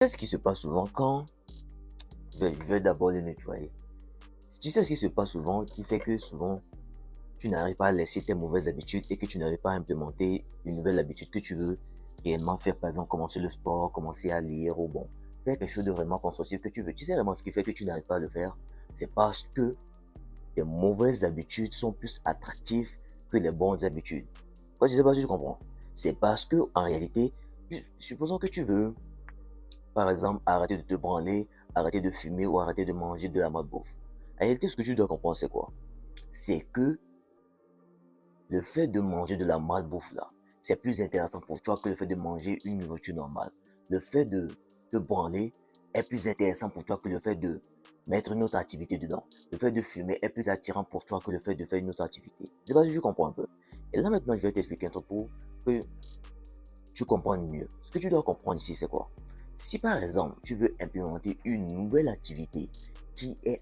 Qu'est-ce qui se passe souvent quand je vais d'abord le nettoyer. Tu sais ce qui se passe souvent qui fait que souvent tu n'arrives pas à laisser tes mauvaises habitudes et que tu n'arrives pas à implémenter une nouvelle habitude que tu veux réellement faire, par exemple commencer le sport, commencer à lire ou bon, faire quelque chose de vraiment constructif que tu veux. Tu sais vraiment ce qui fait que tu n'arrives pas à le faire, c'est parce que tes mauvaises habitudes sont plus attractives que les bonnes habitudes. Moi, je sais pas si tu comprends. C'est parce que en réalité, supposons que tu veux par exemple, arrêter de te branler, arrêter de fumer ou arrêter de manger de la malbouffe. En réalité, ce que tu dois comprendre, c'est quoi? C'est que le fait de manger de la malbouffe là, c'est plus intéressant pour toi que le fait de manger une nourriture normale. Le fait de te branler est plus intéressant pour toi que le fait de mettre une autre activité dedans. Le fait de fumer est plus attirant pour toi que le fait de faire une autre activité. Je sais pas si tu comprends un peu. Et là maintenant, je vais t'expliquer un truc pour que tu comprennes mieux. Ce que tu dois comprendre ici, c'est quoi? Si par exemple, tu veux implémenter une nouvelle activité qui est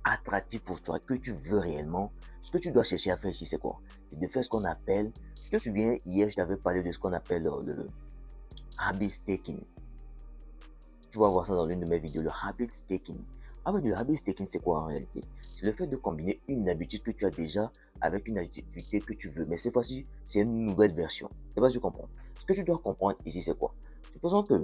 attractive pour toi, que tu veux réellement, ce que tu dois chercher à faire ici, c'est quoi? C'est de faire ce qu'on appelle, je te souviens, hier, je t'avais parlé de ce qu'on appelle le habit staking. Tu vas voir ça dans l'une de mes vidéos, le habit staking. Avec le habit staking, c'est quoi en réalité? C'est le fait de combiner une habitude que tu as déjà avec une activité que tu veux. Mais cette fois-ci, c'est une nouvelle version. C'est pas si tu comprends. Ce que tu dois comprendre ici, c'est quoi? Supposons que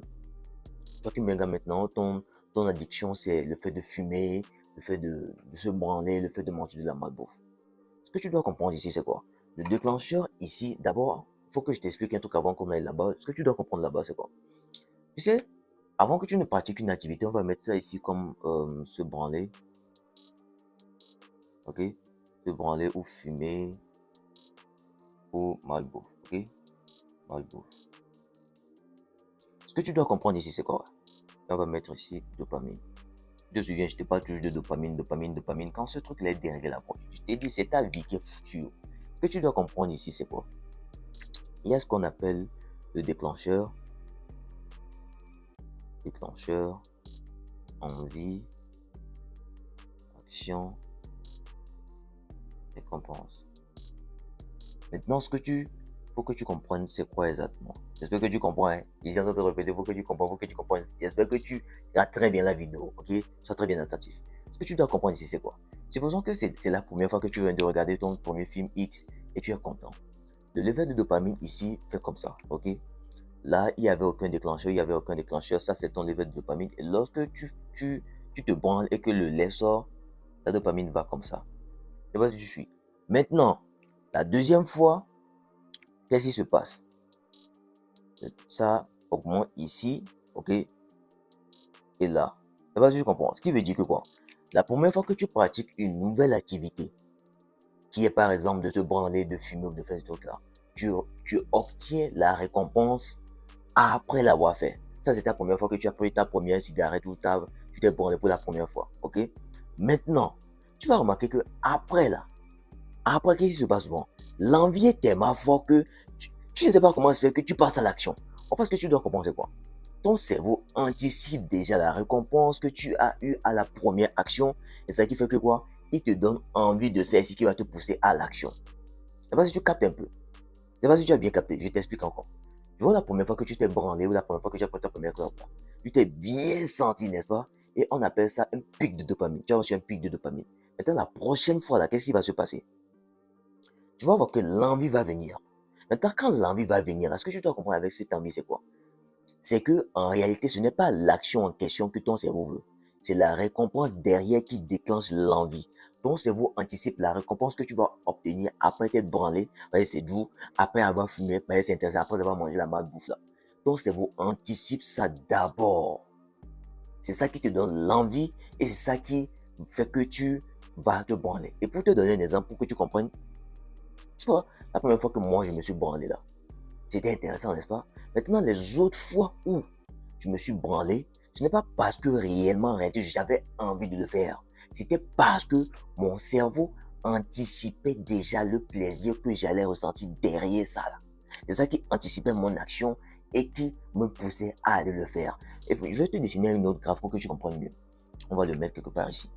toi qui me regardes maintenant, ton addiction, c'est le fait de fumer, le fait de se branler, le fait de manger de la malbouffe. Ce que tu dois comprendre ici, c'est quoi? Le déclencheur ici, d'abord, il faut que je t'explique un truc avant qu'on aille là-bas. Ce que tu dois comprendre là-bas, c'est quoi? Tu sais, avant que tu ne pratiques une activité, on va mettre ça ici comme se branler, ok? Se branler ou fumer ou malbouffe, ok? Malbouffe. Ce que tu dois comprendre ici, c'est quoi? On va mettre ici dopamine. Je te souviens, je te parle toujours de dopamine, dopamine, dopamine. Quand ce truc-là est derrière la porte, je t'ai dit, c'est ta vie qui est foutue. Ce que tu dois comprendre ici, c'est quoi? Il y a ce qu'on appelle le déclencheur, déclencheur, envie, action, récompense. Maintenant, ce que tu faut que tu comprennes, c'est quoi exactement? J'espère que tu comprends. Hein? Ils sont en train de répéter, faut que tu comprennes, faut que tu comprennes. J'espère que tu regardes très bien la vidéo, ok? Sois très bien attentif. Ce que tu dois comprendre ici, c'est quoi? Supposons que c'est la première fois que tu viens de regarder ton premier film X et tu es content. Le level de dopamine ici fait comme ça, ok? Là, il n'y avait aucun déclencheur, il n'y avait aucun déclencheur. Ça, c'est ton level de dopamine. Et lorsque tu te branles et que le lait sort, la dopamine va comme ça. C'est pas si tu suis. Maintenant, la deuxième fois, qu'est-ce qui se passe? Ça augmente ici, ok? Et là. C'est pas si tu comprends. Ce qui veut dire que quoi? La première fois que tu pratiques une nouvelle activité, qui est par exemple de te branler, de fumer ou de faire ce truc-là, tu obtiens la récompense après l'avoir fait. Ça, c'est ta première fois que tu as pris ta première cigarette ou tu t'es branlé pour la première fois. Ok? Maintenant, tu vas remarquer que après là, après, qu'est-ce qui se passe souvent? L'envie est tellement fort que tu ne sais pas comment se fait que tu passes à l'action. En fait, ce que tu dois comprendre, c'est quoi? Ton cerveau anticipe déjà la récompense que tu as eue à la première action. Et ça qui fait que quoi? Il te donne envie de celle-ci qui va te pousser à l'action. Je ne sais pas si tu captes un peu. Je ne sais pas si tu as bien capté. Je t'explique encore. Tu vois, la première fois que tu t'es branlé ou la première fois que tu as pris ta première clope, tu t'es bien senti, n'est-ce pas? Et on appelle ça un pic de dopamine. Tu as reçu un pic de dopamine. Maintenant, la prochaine fois, là, qu'est-ce qui va se passer? Tu vas voir que l'envie va venir. Maintenant, quand l'envie va venir, là, ce que tu dois comprendre avec cette envie, c'est quoi? C'est que, en réalité, ce n'est pas l'action en question que ton cerveau veut. C'est la récompense derrière qui déclenche l'envie. Ton cerveau anticipe la récompense que tu vas obtenir après t'être branlé. C'est doux. Après avoir fumé, c'est intéressant. Après avoir mangé la malbouffe là. Ton cerveau anticipe ça d'abord. C'est ça qui te donne l'envie et c'est ça qui fait que tu vas te branler. Et pour te donner un exemple, pour que tu comprennes, tu vois, la première fois que moi je me suis branlé là, c'était intéressant, n'est-ce pas? Maintenant, les autres fois où je me suis branlé, ce n'est pas parce que réellement, en réalité, j'avais envie de le faire. C'était parce que mon cerveau anticipait déjà le plaisir que j'allais ressentir derrière ça. C'est ça qui anticipait mon action et qui me poussait à aller le faire. Et je vais te dessiner une autre graphe pour que tu comprennes mieux. On va le mettre quelque part ici.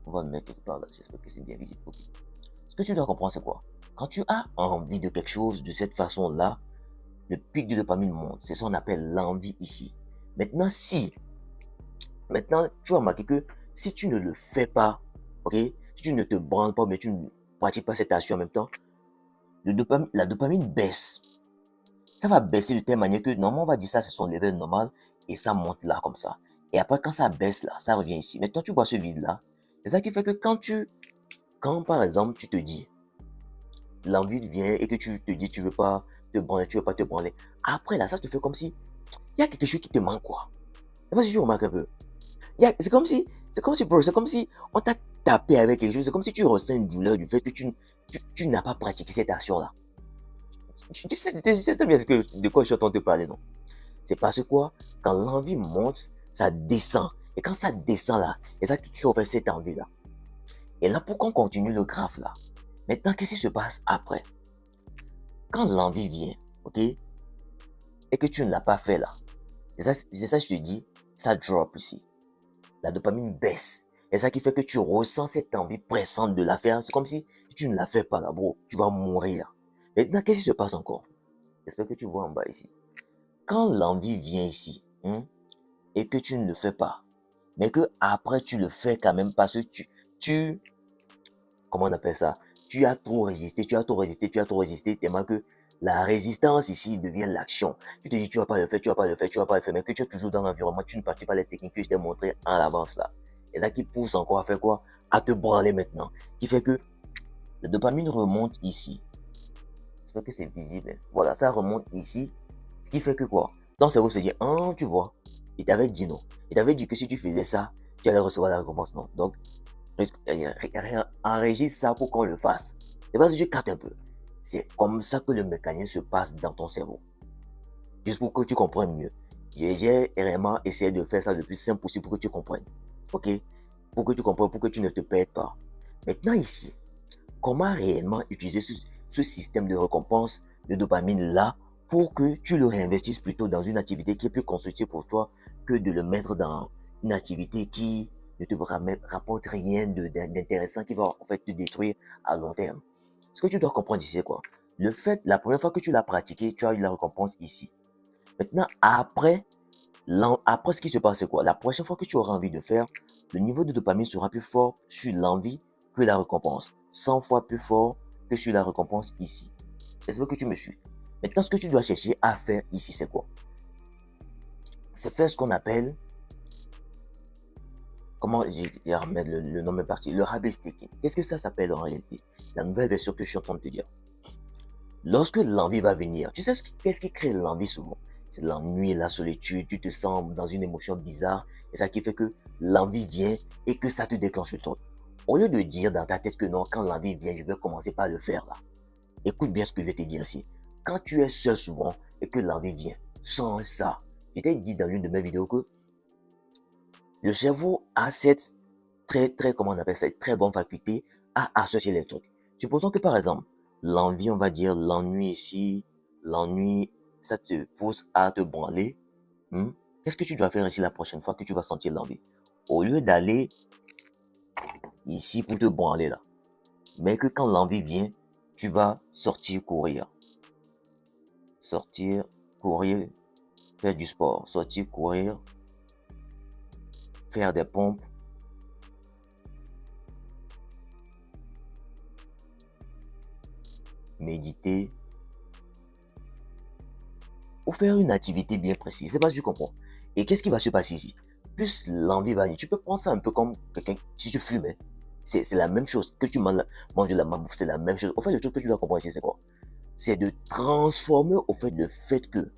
On va le mettre quelque part là. J'espère que c'est bien visible. Okay. Ce que tu dois comprendre, c'est quoi? Quand tu as envie de quelque chose de cette façon-là, le pic de dopamine monte. C'est ça qu'on appelle l'envie ici. Maintenant, maintenant, tu vas remarquer que si tu ne le fais pas, ok, si tu ne te branles pas, mais tu ne pratiques pas cette action en même temps, la dopamine baisse. Ça va baisser de telle manière que normalement, on va dire ça, c'est son level normal et ça monte là comme ça. Et après, quand ça baisse là, ça revient ici. Maintenant, tu vois ce vide là. C'est ça qui fait que quand par exemple, tu te dis, l'envie vient et que tu te dis, tu veux pas te branler, tu veux pas te branler. Après là, ça te fait comme si il y a quelque chose qui te manque quoi. Je sais pas si tu remarques un peu. Bro, c'est comme si on t'a tapé avec quelque chose. C'est comme si tu ressens une douleur du fait que tu n'as pas pratiqué cette action-là. Tu sais très bien de quoi je suis en train de te parler, non? C'est parce que quoi, quand l'envie monte, ça descend. Et quand ça descend là, c'est ça qui crée en fait cette envie-là. Et là, pourquoi on continue le graphe là? Maintenant, qu'est-ce qui se passe après? Quand l'envie vient, ok, et que tu ne l'as pas fait là, c'est ça que je te dis, ça drop ici. La dopamine baisse. Et ça qui fait que tu ressens cette envie pressante de la faire. C'est comme si tu ne la fais pas là, bro. Tu vas mourir. Maintenant, qu'est-ce qui se passe encore? J'espère que tu vois en bas ici. Quand l'envie vient ici, et que tu ne le fais pas, mais que après tu le fais quand même parce que comment on appelle ça? Tu as trop résisté, tellement que la résistance ici devient l'action. Tu te dis, tu vas pas le faire, mais que tu es toujours dans l'environnement, tu ne pratiques pas les techniques que je t'ai montrées en avance là. Et ça qui pousse encore à faire quoi? À te branler maintenant. Qui fait que la dopamine remonte ici. J'espère que c'est visible. Voilà, ça remonte ici. Ce qui fait que quoi? Ton cerveau se dit, ah, tu vois, il t'avait dit non. Il t'avait dit que si tu faisais ça, tu allais recevoir la récompense. Non. Donc, enregistre ça pour qu'on le fasse. C'est parce que tu captes un peu. C'est comme ça que le mécanisme se passe dans ton cerveau. Juste pour que tu comprennes mieux. J'ai réellement essayé de faire ça le plus simple possible pour que tu comprennes. Ok? Pour que tu comprennes, pour que tu ne te perdes pas. Maintenant ici, comment réellement utiliser ce système de récompense de dopamine là pour que tu le réinvestisses plutôt dans une activité qui est plus constructive pour toi que de le mettre dans une activité qui ne te rapporte rien d'intéressant, qui va en fait te détruire à long terme. Ce que tu dois comprendre ici, c'est quoi? Le fait, la première fois que tu l'as pratiqué, tu as eu la récompense ici. Maintenant, après ce qui se passe, c'est quoi? La prochaine fois que tu auras envie de faire, le niveau de dopamine sera plus fort sur l'envie que la récompense. 100 fois plus fort que sur la récompense ici. J'espère que tu me suis. Maintenant, ce que tu dois chercher à faire ici, c'est quoi? C'est faire ce qu'on appelle, comment je remettre le nom est parti, le habit sticking. Qu'est-ce que ça s'appelle en réalité? La nouvelle version que je suis en train de te dire. Lorsque l'envie va venir, tu sais qu'est-ce qui crée l'envie souvent? C'est l'ennui, la solitude, tu te sens dans une émotion bizarre, et ça qui fait que l'envie vient et que ça te déclenche le truc. Au lieu de dire dans ta tête que non, quand l'envie vient, je vais commencer par le faire là. Écoute bien ce que je vais te dire ici. Quand tu es seul souvent et que l'envie vient, change ça. Je t'ai dit dans l'une de mes vidéos que le cerveau a cette comment on appelle ça, très bonne faculté à associer les trucs. Supposons que par exemple, l'envie, on va dire l'ennui ici, l'ennui, ça te pousse à te branler. Qu'est-ce que tu dois faire ici la prochaine fois que tu vas sentir l'envie? Au lieu d'aller ici pour te branler là, mais que quand l'envie vient, tu vas sortir courir. Sortir, courir, faire du sport. Sortir, courir, faire des pompes, méditer, ou faire une activité bien précise. C'est pas si tu comprends. Et qu'est-ce qui va se passer ici? Plus l'envie va venir. Tu peux prendre ça un peu comme quelqu'un, si tu fumes, c'est la même chose. Que tu manges de la malbouffe, c'est la même chose. Au fait, le truc que tu dois comprendre ici, c'est quoi? C'est de transformer au fait le fait que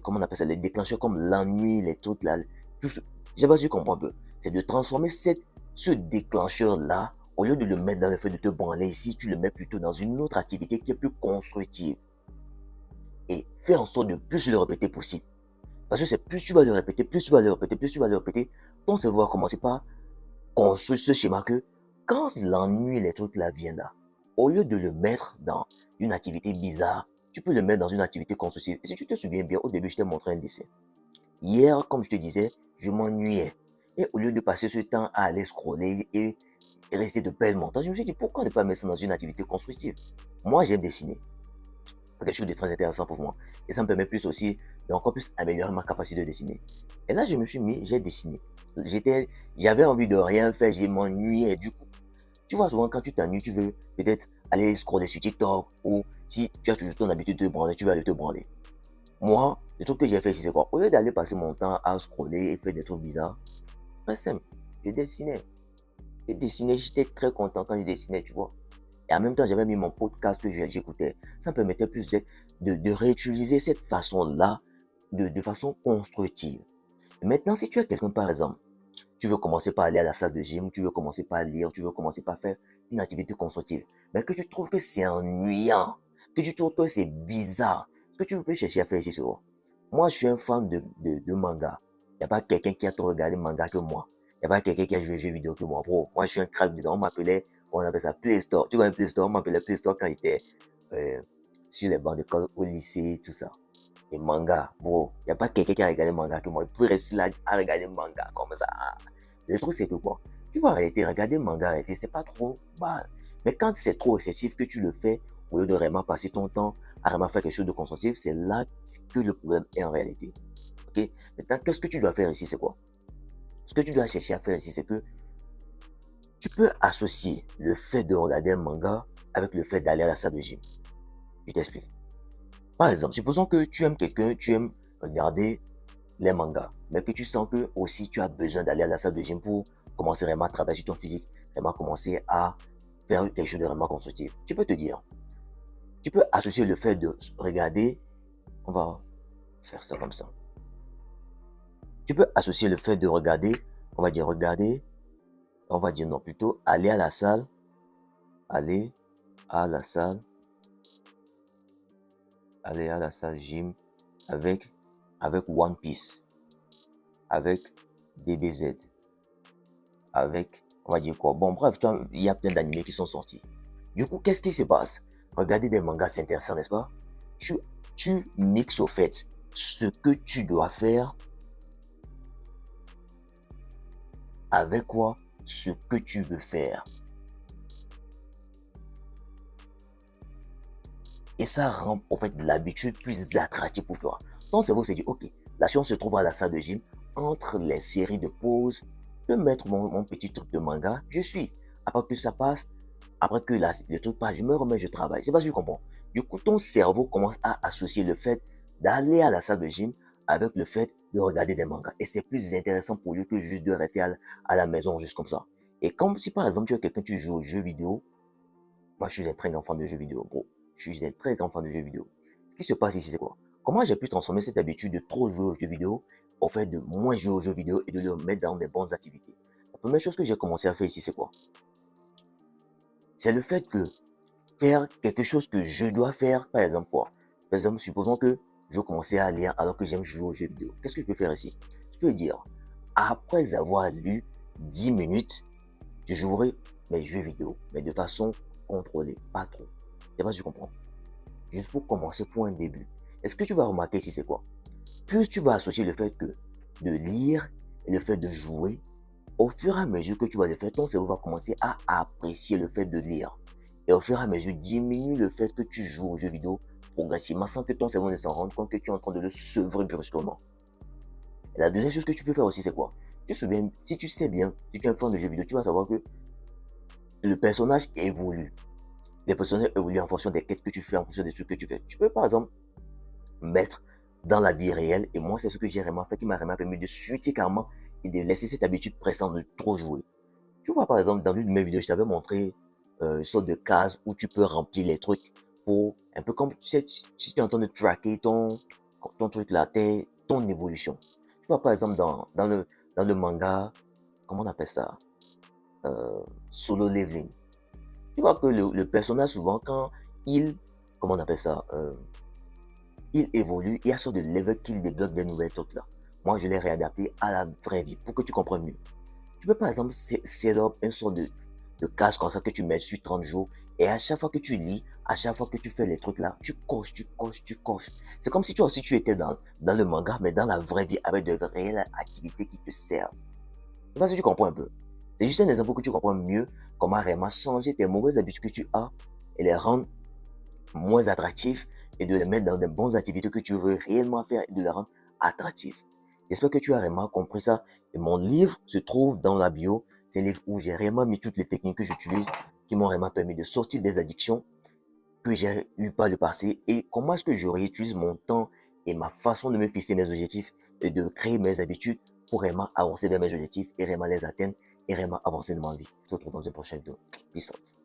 comment on appelle ça, les déclencheurs comme l'ennui, les trucs là, tout ce, je sais pas si tu comprends un peu. C'est de transformer ce déclencheur-là, au lieu de le mettre dans le fait de te branler ici, tu le mets plutôt dans une autre activité qui est plus constructive. Et fais en sorte de plus le répéter possible. Parce que c'est plus tu vas le répéter, ton cerveau va commencer par construire ce schéma que quand l'ennui, les trucs là viennent là, au lieu de le mettre dans une activité bizarre, tu peux le mettre dans une activité constructive. Et si tu te souviens bien, au début, je t'ai montré un dessin. Hier, comme je te disais, je m'ennuyais. Et au lieu de passer ce temps à aller scroller et rester de belles montagnes, je me suis dit, pourquoi ne pas mettre ça dans une activité constructive? Moi, j'aime dessiner. C'est quelque chose de très intéressant pour moi. Et ça me permet plus aussi d'encore plus améliorer ma capacité de dessiner. Et là, je me suis mis, j'ai dessiné. J'avais envie de rien faire, je m'ennuyais. Du coup, tu vois, souvent, quand tu t'ennuies, tu veux peut-être aller scroller sur TikTok ou si tu as toujours ton habitude de te branler, tu vas aller te branler. Moi, le truc que j'ai fait ici, c'est quoi? Au lieu d'aller passer mon temps à scroller et faire des trucs bizarres, très simple, je dessinais. J'ai dessiné, j'étais très content quand je dessinais, tu vois. Et en même temps, j'avais mis mon podcast que j'écoutais. Ça me permettait plus de réutiliser cette façon-là de façon constructive. Et maintenant, si tu as quelqu'un, par exemple, tu veux commencer par aller à la salle de gym, tu veux commencer par lire, tu veux commencer par faire une activité constructive, mais que tu trouves que c'est ennuyant, que tu trouves que c'est bizarre, ce que tu peux chercher à faire ici, c'est quoi? Moi, je suis un fan de manga. Il n'y a pas quelqu'un qui a trop regardé manga que moi. Il n'y a pas quelqu'un qui a joué aux jeux vidéo que moi. Bro, moi, je suis un crack dedans. On m'appelait, on appelle ça Play Store. Tu connais Play Store? On m'appelait Play Store quand j'étais euh, sur les bancs d'école, au lycée, tout ça. Et manga, bro, il n'y a pas quelqu'un qui a regardé manga que moi. Il peut rester là à regarder manga comme ça. Le truc, c'est que quoi? Tu vas arrêter, regarder manga, arrêter, c'est pas trop mal. Mais quand c'est trop excessif que tu le fais, au lieu de vraiment passer ton temps à vraiment faire quelque chose de constructif, c'est là que le problème est en réalité. Ok? Maintenant, qu'est-ce que tu dois faire ici, c'est quoi? Ce que tu dois chercher à faire ici, c'est que tu peux associer le fait de regarder un manga avec le fait d'aller à la salle de gym. Je t'explique. Par exemple, supposons que tu aimes quelqu'un, tu aimes regarder les mangas, mais que tu sens que aussi tu as besoin d'aller à la salle de gym pour commencer vraiment à travailler sur ton physique, vraiment commencer à faire quelque chose de vraiment constructif. Tu peux te dire, tu peux associer le fait de regarder, on va faire ça comme ça. Tu peux associer le fait de regarder, on va dire regarder, on va dire non, plutôt aller à la salle, aller à la salle gym avec, avec One Piece, avec DBZ, avec, on va dire quoi. Bon, bref, il y a plein d'animés qui sont sortis. Du coup, qu'est-ce qui se passe? Regarder des mangas, c'est intéressant, n'est-ce pas? Tu, tu mixes au fait ce que tu dois faire avec quoi? Ce que tu veux faire. Et ça rend en fait l'habitude plus attractive pour toi. Ton cerveau s'est dit, ok, là si on se trouve à la salle de gym, entre les séries de pauses, je peux mettre mon petit truc de manga, je suis. Après que ça passe, après que le truc passe, je me remets, je travaille. C'est pas si tu comprends. Du coup, ton cerveau commence à associer le fait d'aller à la salle de gym avec le fait de regarder des mangas. Et c'est plus intéressant pour lui que juste de rester à la maison juste comme ça. Et comme si par exemple tu as quelqu'un, tu joues aux jeux vidéo, moi, je suis un très grand fan de jeux vidéo, bro. Je suis un très grand fan de jeux vidéo. Ce qui se passe ici, c'est quoi? Comment j'ai pu transformer cette habitude de trop jouer aux jeux vidéo au fait de moins jouer aux jeux vidéo et de le mettre dans des bonnes activités? La première chose que j'ai commencé à faire ici, c'est quoi? C'est le fait que faire quelque chose que je dois faire, par exemple, quoi? Par exemple, supposons que je veux commencer à lire alors que j'aime jouer aux jeux vidéo. Qu'est-ce que je peux faire ici? Je peux dire, après avoir lu 10 minutes, je jouerai mes jeux vidéo, mais de façon contrôlée, pas trop. Je sais pas si tu comprends. Juste pour commencer, pour un début. Et ce que tu vas remarquer ici, c'est quoi? Plus tu vas associer le fait que de lire et le fait de jouer, au fur et à mesure que tu vas le faire, ton cerveau va commencer à apprécier le fait de lire. Et au fur et à mesure, diminue le fait que tu joues aux jeux vidéo progressivement sans que ton cerveau ne s'en rende compte que tu es en train de le sevrer brusquement. Et la deuxième chose que tu peux faire aussi, c'est quoi? Tu te souviens, si tu sais bien, si tu es un fan de jeux vidéo, tu vas savoir que le personnage évolue. Les personnages évoluent en fonction des quêtes que tu fais, en fonction des trucs que tu fais. Tu peux par exemple mettre dans la vie réelle, et moi c'est ce que j'ai vraiment fait qui m'a vraiment permis de switcher carrément et de laisser cette habitude pressante de trop jouer. Tu vois par exemple dans l'une de mes vidéos, je t'avais montré une sorte de case où tu peux remplir les trucs pour un peu comme tu sais, si tu es en train de tracker ton truc là, ton évolution. Tu vois par exemple dans le manga, comment on appelle ça? Solo leveling. Tu vois que le personnage, souvent, quand il, comment on appelle ça, il évolue, il y a sorte de level qu'il débloque des nouvelles trucs là. Moi, je l'ai réadapté à la vraie vie pour que tu comprennes mieux. Tu peux par exemple set up une sorte de case comme ça que tu mets sur 30 jours et à chaque fois que tu lis, à chaque fois que tu fais les trucs là, tu coches, tu coches, tu coches. C'est comme si toi aussi tu étais dans le manga, mais dans la vraie vie avec de réelles activités qui te servent. Je sais pas si tu comprends un peu. C'est juste un exemple pour que tu comprennes mieux comment réellement changer tes mauvaises habitudes que tu as et les rendre moins attractifs et de les mettre dans des bonnes activités que tu veux réellement faire et de les rendre attractives. J'espère que tu as vraiment compris ça. Et mon livre se trouve dans la bio. C'est un livre où j'ai réellement mis toutes les techniques que j'utilise qui m'ont vraiment permis de sortir des addictions que j'ai eu par le passé et comment est-ce que je réutilise mon temps et ma façon de me fixer mes objectifs et de créer mes habitudes pour vraiment avancer vers mes objectifs et vraiment les atteindre et vraiment avancer dans ma vie. On se retrouve dans une prochaine vidéo. Peace out.